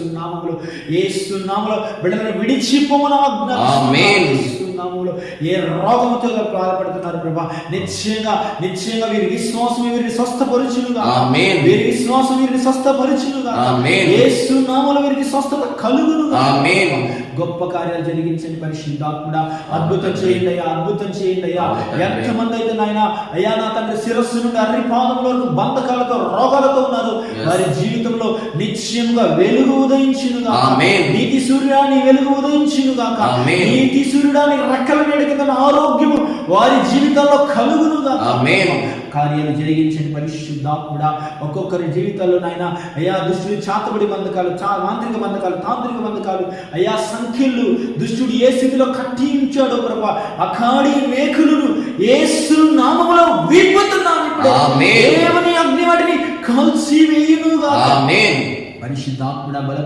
నామములో యేసు నామములో బిడ్డలను విడిచిపోమని ఆమేన్. యేసు నామములో ఏ రోగముతో బాధపడుతున్నారు ప్రభా, నిశ్చయంగా వీరి విశ్వాసం వీరిని స్వస్థపరచునుగా. ఆమేన్. వీరి విశ్వాసం వీరిని స్వస్థపరచునుగా. ఆమేన్. యేసు నామములో వీరికి స్వస్థత కలుగునుగా. ఆమేన్. గొప్ప కార్యాలు జరిగించండి పరిశుద్ధాత్ముడా. అద్భుతం చేయండి అయ్యా, అద్భుతం చేయండి అయ్యా. ఎంతమంది అయితే నాయన అయ్యా నా తండ్రి శిరస్సు నుండి అర్రి పాదముల వరకు బంధకాలతో రోగాలతో ఉన్నారు, వారి జీవితంలో నిశ్చయంగా వెలుగు ఉదయించునుగా. ఆమేన్. నీతి సూర్యుడాని వెలుగు ఉదయించునుగా. ఆమేన్. నీతి సూర్యుడాని రెక్కల నీడ కింద ఆరోగ్యము వారి జీవితాల్లో కలుగునుగా. ఆమేన్. కార్యాలు జరిగించండి పరిశుద్ధాత్ముడా. ఒక్కొక్కరి జీవితాల్లో నాయన అయ్యా దుష్టుడు చాతబడి బంధకాలు, మాంత్రిక బంధకాలు, తాంత్రిక బంధకాలు, అయ్యా సంఖ్యలు దుష్టుడు ఏ స్థితిలో కట్టించాడో ప్రభా, అఖాడి మేకులను యేసు నామములో విప్పుతున్నాను ఇప్పుడు. ఆమేన్. దేవుని అగ్ని వాటిని కాల్చి వేయునుగా. ఆమేన్. పరిశుద్ధాత్ముడా బల